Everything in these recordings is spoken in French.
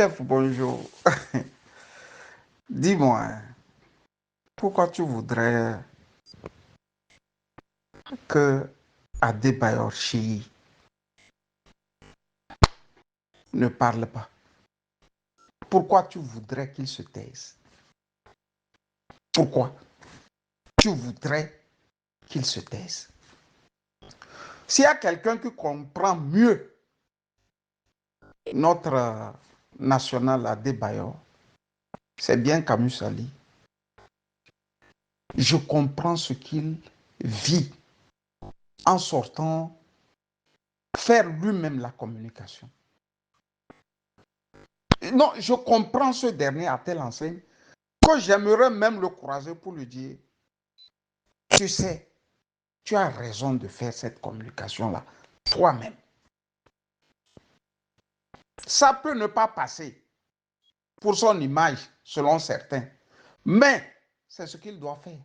Chef, bonjour. Dis-moi, pourquoi tu voudrais que Adebayor Shehi ne parle pas? Pourquoi tu voudrais qu'il se taise? Pourquoi tu voudrais qu'il se taise? S'il y a quelqu'un qui comprend mieux notre national Adebayor, c'est bien Camus Sali. Je comprends ce qu'il vit en sortant faire lui-même la communication. Non, je comprends ce dernier à telle enseigne que j'aimerais même le croiser pour lui dire, tu sais, tu as raison de faire cette communication-là, toi-même. Ça peut ne pas passer pour son image, selon certains, mais c'est ce qu'il doit faire.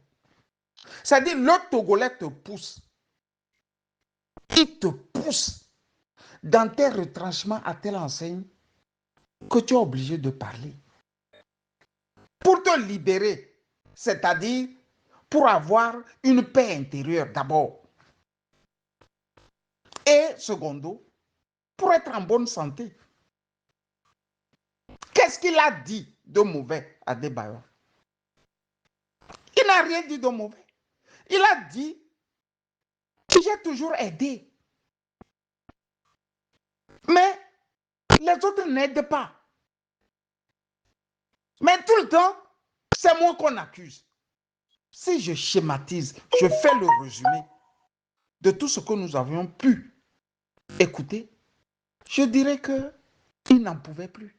C'est-à-dire, le Togolais te pousse. Il te pousse dans tes retranchements à telle enseigne que tu es obligé de parler. Pour te libérer, c'est-à-dire pour avoir une paix intérieure d'abord. Et secondo, pour être en bonne santé. Qu'est-ce qu'il a dit de mauvais à Adebayor? Il n'a rien dit de mauvais. Il a dit que j'ai toujours aidé. Mais les autres n'aident pas. Mais tout le temps, c'est moi qu'on accuse. Si je schématise, je fais le résumé de tout ce que nous avions pu écouter, je dirais qu'il n'en pouvait plus.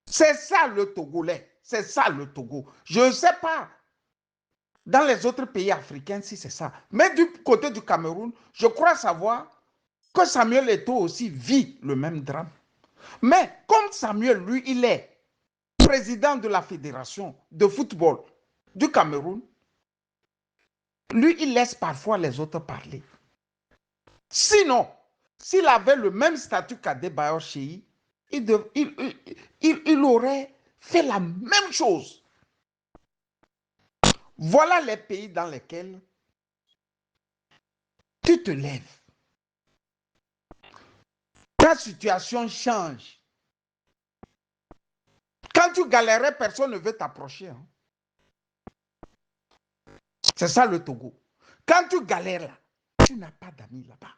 C'est ça le Togolais, c'est ça le Togo. Je ne sais pas dans les autres pays africains si c'est ça. Mais du côté du Cameroun, je crois savoir que Samuel Eto'o aussi vit le même drame. Mais comme Samuel, lui, il est président de la fédération de football du Cameroun, lui, il laisse parfois les autres parler. Sinon, s'il avait le même statut qu'Adebayor Shehi, il aurait fait la même chose. Voilà les pays dans lesquels tu te lèves. Ta situation change. Quand tu galérais, personne ne veut t'approcher. Hein. C'est ça le Togo. Quand tu galères là, tu n'as pas d'amis là-bas.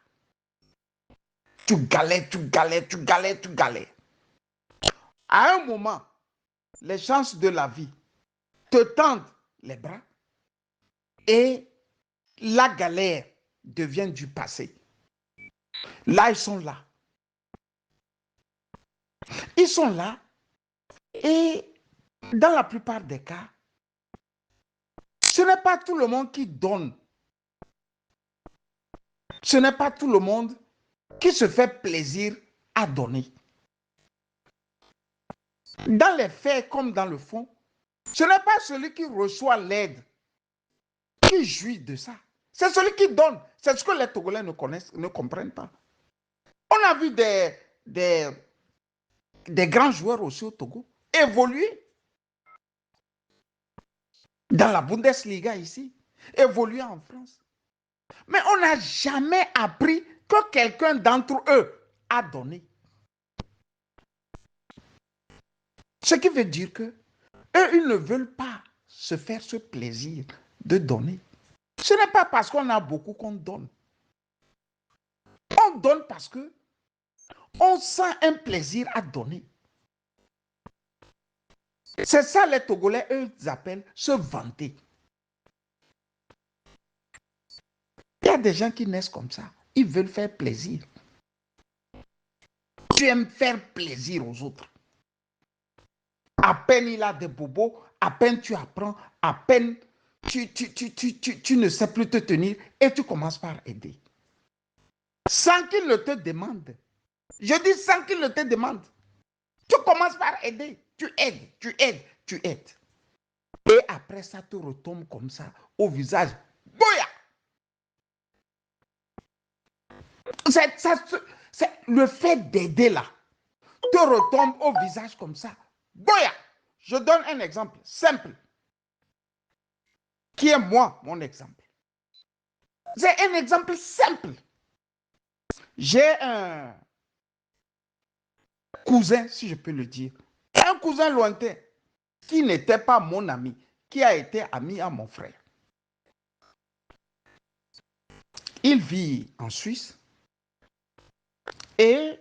Tu galères, tu galères, tu galères, tu galères. À un moment, les chances de la vie te tendent les bras et la galère devient du passé. Là, ils sont là. Ils sont là et dans la plupart des cas, ce n'est pas tout le monde qui donne. Ce n'est pas tout le monde qui se fait plaisir à donner. Dans les faits comme dans le fond, ce n'est pas celui qui reçoit l'aide qui jouit de ça. C'est celui qui donne. C'est ce que les Togolais ne connaissent, ne comprennent pas. On a vu des grands joueurs aussi au Togo évoluer dans la Bundesliga ici, évoluer en France. Mais on n'a jamais appris que quelqu'un d'entre eux a donné. Ce qui veut dire que eux, ils ne veulent pas se faire ce plaisir de donner. Ce n'est pas parce qu'on a beaucoup qu'on donne. On donne parce que on sent un plaisir à donner. C'est ça les Togolais, eux, ils appellent se vanter. Il y a des gens qui naissent comme ça. Ils veulent faire plaisir. Tu aimes faire plaisir aux autres. À peine il a des bobos, à peine tu apprends, à peine tu ne sais plus te tenir et tu commences par aider. Sans qu'il ne te demande. Je dis sans qu'il ne te demande. Tu commences par aider. Tu aides, tu aides, tu aides. Et après ça te retombe comme ça au visage. Boya! C'est le fait d'aider là te te retombe au visage comme ça. Boya! Je donne un exemple simple. Qui est moi, mon exemple? C'est un exemple simple. J'ai un cousin, si je peux le dire. Un cousin lointain qui n'était pas mon ami, qui a été ami à mon frère. Il vit en Suisse et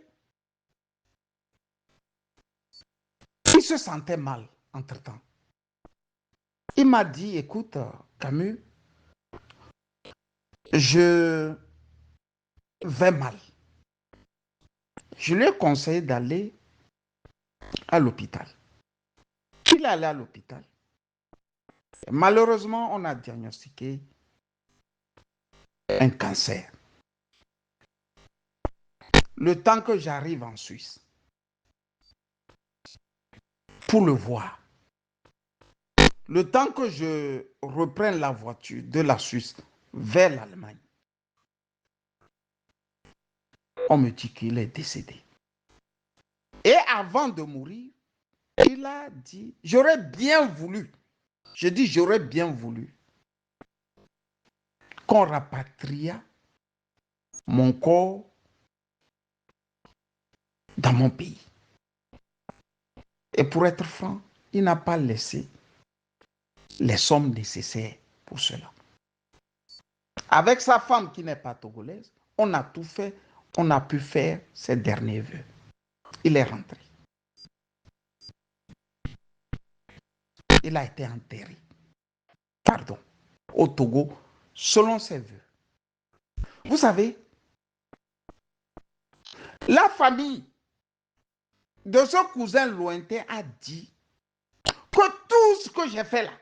il se sentait mal entre-temps. Il m'a dit, écoute, Camus, je vais mal. Je lui ai conseillé d'aller à l'hôpital. Il est allé à l'hôpital. Malheureusement, on a diagnostiqué un cancer. Le temps que j'arrive en Suisse pour le voir, le temps que je reprenne la voiture de la Suisse vers l'Allemagne, on me dit qu'il est décédé. Et avant de mourir, il a dit, j'aurais bien voulu, je dis j'aurais bien voulu qu'on rapatria mon corps dans mon pays. Et pour être franc, il n'a pas laissé les sommes nécessaires pour cela. Avec sa femme qui n'est pas togolaise, on a tout fait, on a pu faire ses derniers vœux. Il est rentré. Il a été enterré, pardon, au Togo, selon ses vœux. Vous savez, la famille de ce cousin lointain a dit que tout ce que j'ai fait là,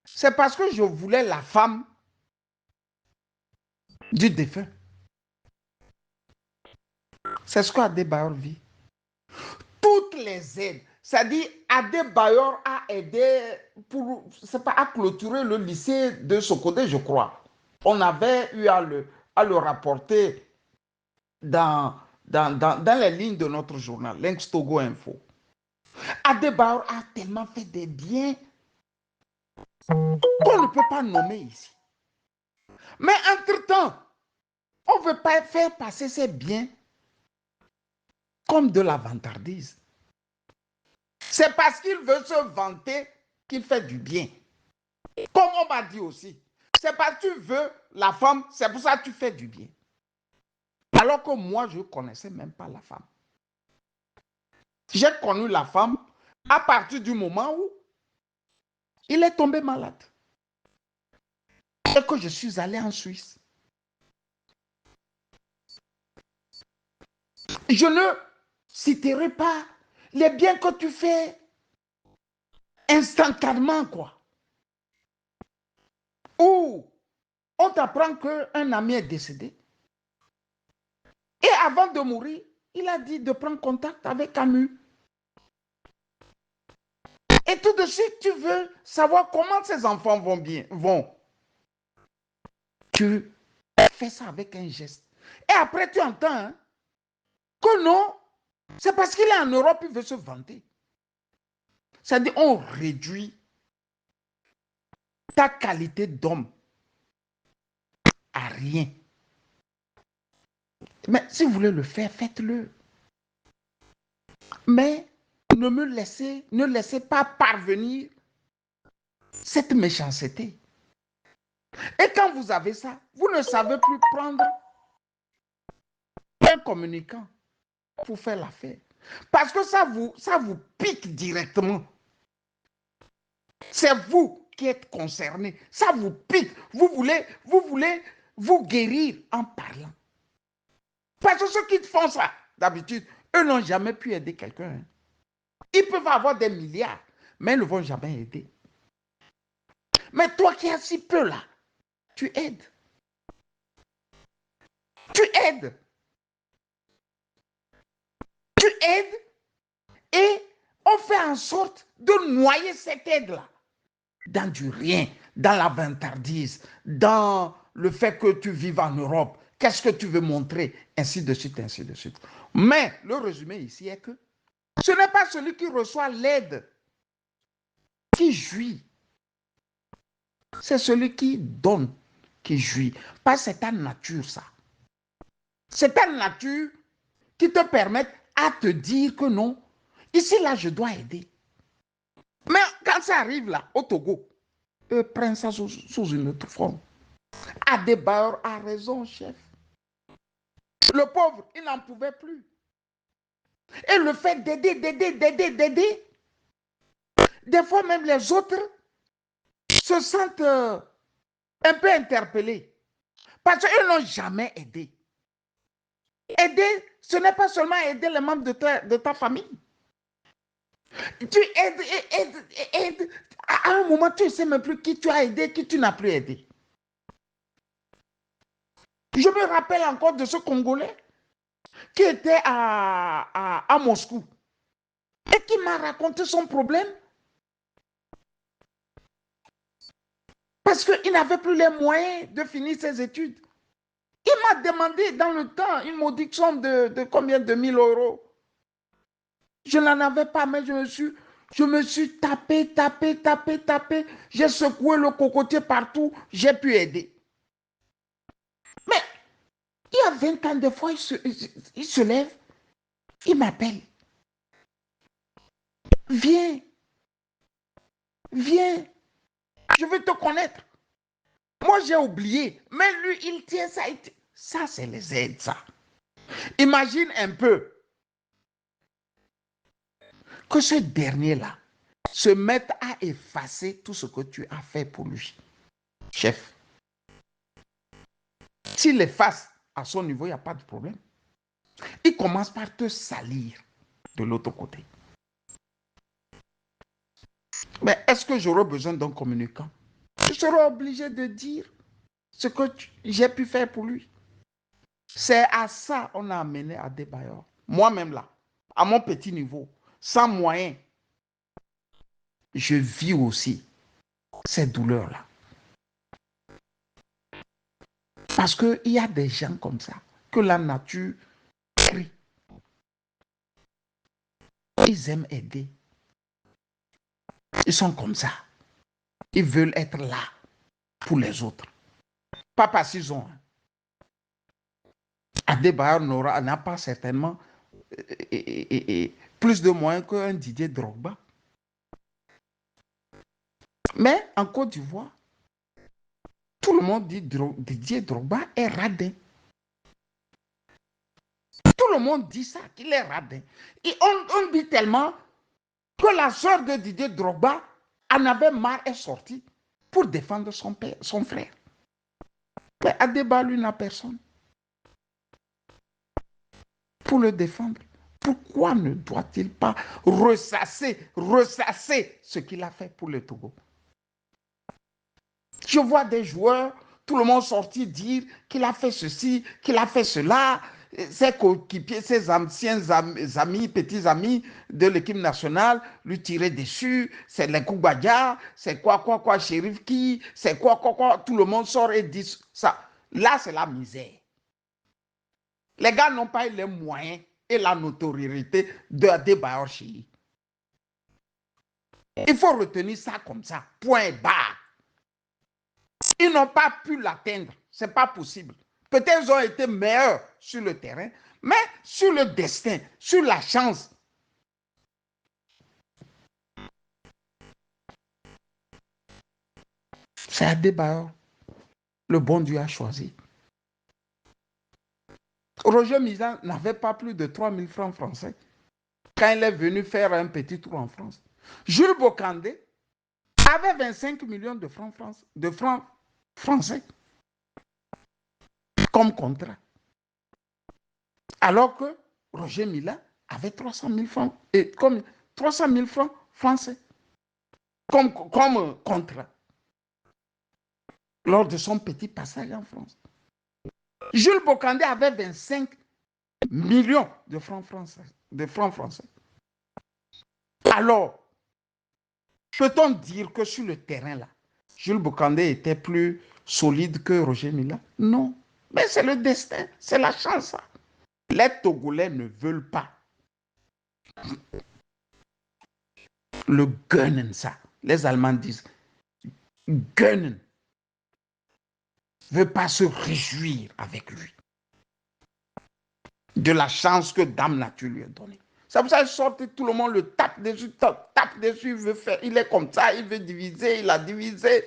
c'est parce que je voulais la femme du défunt. C'est ce qu'Adebayor vit. Toutes les aides, c'est-à-dire Adebayor a aidé à clôturer le lycée de Sokodé, je crois. On avait eu à le rapporter dans les lignes de notre journal, Lynx Togo Info. Adebayor a tellement fait des biens qu'on ne peut pas nommer ici. Mais entre-temps, on ne veut pas faire passer ces biens comme de la vantardise. C'est parce qu'il veut se vanter qu'il fait du bien. Comme on m'a dit aussi, c'est parce que tu veux la femme, c'est pour ça que tu fais du bien. Alors que moi, je ne connaissais même pas la femme. J'ai connu la femme à partir du moment où il est tombé malade. Et que je suis allé en Suisse. Je ne citerai pas les biens que tu fais instantanément, quoi. Ou on t'apprend qu'un ami est décédé. Et avant de mourir, il a dit de prendre contact avec Camus. Et tout de suite, tu veux savoir comment ces enfants vont. Tu fais ça avec un geste. Et après, tu entends que non, c'est parce qu'il est en Europe, il veut se vanter. C'est-à-dire, on réduit ta qualité d'homme à rien. Mais si vous voulez le faire, faites-le. Mais ne laissez pas parvenir cette méchanceté. Et quand vous avez ça, vous ne savez plus prendre un communicant pour faire l'affaire. Parce que ça vous pique directement. C'est vous qui êtes concerné. Ça vous pique. Vous voulez vous guérir en parlant. Parce que ceux qui font ça, d'habitude, eux n'ont jamais pu aider quelqu'un. Ils peuvent avoir des milliards, mais ils ne vont jamais aider. Mais toi qui as si peu là, tu aides. Tu aides. Tu aides et on fait en sorte de noyer cette aide-là dans du rien, dans la vantardise, dans le fait que tu vives en Europe Qu'est-ce que tu veux montrer? Ainsi de suite, ainsi de suite. Mais le résumé ici est que ce n'est pas celui qui reçoit l'aide qui jouit. C'est celui qui donne qui jouit. Parce que c'est ta nature, ça. C'est ta nature qui te permet à te dire que non, ici, là, je dois aider. Mais quand ça arrive là, au Togo, eux prennent ça sous une autre forme. Adebayor a raison, chef. Le pauvre, il n'en pouvait plus. Et le fait d'aider, des fois même les autres se sentent un peu interpellés. Parce qu'ils n'ont jamais aidé. Aider, ce n'est pas seulement aider les membres de ta famille. Tu aides. À un moment, tu ne sais même plus qui tu as aidé, qui tu n'as plus aidé. Je me rappelle encore de ce Congolais qui était à Moscou et qui m'a raconté son problème parce qu'il n'avait plus les moyens de finir ses études. Il m'a demandé dans le temps une modique somme de combien de 1000 euros. Je n'en avais pas, mais je me suis tapé. J'ai secoué le cocotier partout, j'ai pu aider. Mais il y a 20 ans, des fois, il se lève, il m'appelle. Viens, je veux te connaître. Moi, j'ai oublié, mais lui, il tient ça. Ça, c'est les aides, ça. Imagine un peu que ce dernier-là se mette à effacer tout ce que tu as fait pour lui. Chef, s'il efface à son niveau, il n'y a pas de problème. Il commence par te salir de l'autre côté. Mais est-ce que j'aurai besoin d'un communicant? Je serai obligé de dire ce que j'ai pu faire pour lui. C'est à ça qu'on a amené Adebayor. Moi-même là, à mon petit niveau, sans moyens, je vis aussi ces douleurs-là. Parce qu'il y a des gens comme ça, que la nature crie. Ils aiment aider. Ils sont comme ça. Ils veulent être là pour les autres. Pas parce qu'ils ont. Adebayor n'a pas certainement plus de moyens qu'un Didier Drogba. Mais en Côte d'Ivoire, tout le monde dit Didier Drogba est radin. Tout le monde dit ça, qu'il est radin. Et on dit tellement que la soeur de Didier Drogba en avait marre et sortie pour défendre son frère. Mais Adebayor, lui, n'a personne pour le défendre. Pourquoi ne doit-il pas ressasser ce qu'il a fait pour le Togo? Je vois des joueurs, tout le monde sortir dire qu'il a fait ceci, qu'il a fait cela, ses coéquipiers, ses anciens amis, petits amis de l'équipe nationale lui tirer dessus, c'est les Koubadja, c'est quoi, Chérif qui, c'est quoi, tout le monde sort et dit ça. Là, c'est la misère. Les gars n'ont pas eu les moyens et la notoriété de Adebayor Chili. Il faut retenir ça comme ça, point barre. Ils n'ont pas pu l'atteindre, ce n'est pas possible. Peut-être qu'ils ont été meilleurs sur le terrain, mais sur le destin, sur la chance. C'est Adebayor. Le bon Dieu a choisi. Roger Mila n'avait pas plus de 3000 francs français quand il est venu faire un petit tour en France. Jules Bocandé avait 25 millions de francs français comme contrat. Alors que Roger Mila avait 300 000 francs, et comme 300 000 francs français comme contrat lors de son petit passage en France. Jules Bocandé avait 25 millions de francs français. Alors, peut-on dire que sur le terrain, là, Jules Bocandé était plus solide que Roger Mila? Non. Mais c'est le destin, c'est la chance. Ça. Les Togolais ne veulent pas le gönnen, ça. Les Allemands disent gönnen. Ne veut pas se réjouir avec lui de la chance que Dame Nature lui a donnée. C'est pour ça qu'il sort, tout le monde le tape dessus, il veut faire, il est comme ça, il veut diviser, il a divisé.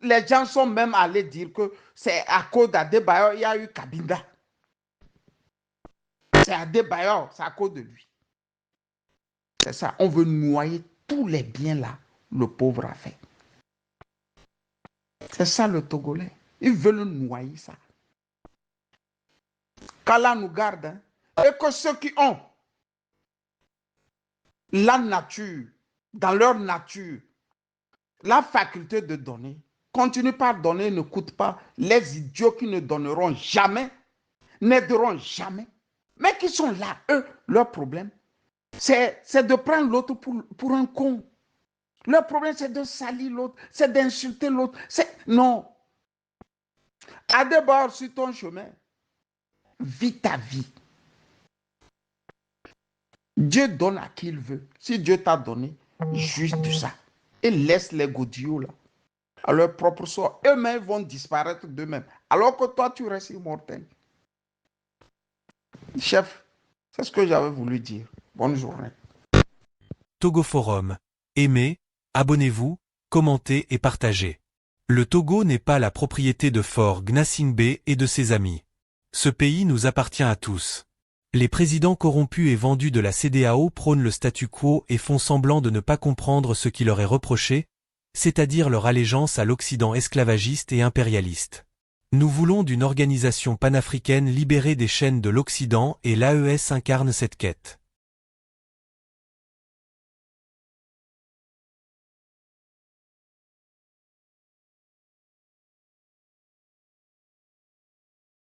Les gens sont même allés dire que c'est à cause d'Adebayor, il y a eu Kabinda. C'est Adebayor, c'est à cause de lui. C'est ça, on veut noyer tous les biens là, le pauvre a fait. C'est ça le Togolais. Ils veulent noyer ça. Qu'Allah nous garde. Hein, et que ceux qui ont la nature, dans leur nature, la faculté de donner, continuent par donner, ne coûtent pas. Les idiots qui ne donneront jamais, n'aideront jamais, mais qui sont là, eux, leur problème, c'est de prendre l'autre pour un con. Leur problème, c'est de salir l'autre, c'est d'insulter l'autre. Non. À d'abord sur ton chemin, vis ta vie. Dieu donne à qui il veut. Si Dieu t'a donné, juge de ça. Et laisse les godillots là, à leur propre sort. Eux-mêmes vont disparaître d'eux-mêmes. Alors que toi, tu restes immortel. Chef, c'est ce que j'avais voulu dire. Bonne journée. Togo Forum. Aimez, abonnez-vous, commentez et partagez. Le Togo n'est pas la propriété de Faure Gnassingbé et de ses amis. Ce pays nous appartient à tous. Les présidents corrompus et vendus de la CEDEAO prônent le statu quo et font semblant de ne pas comprendre ce qui leur est reproché, c'est-à-dire leur allégeance à l'Occident esclavagiste et impérialiste. Nous voulons d'une organisation panafricaine libérée des chaînes de l'Occident et l'AES incarne cette quête.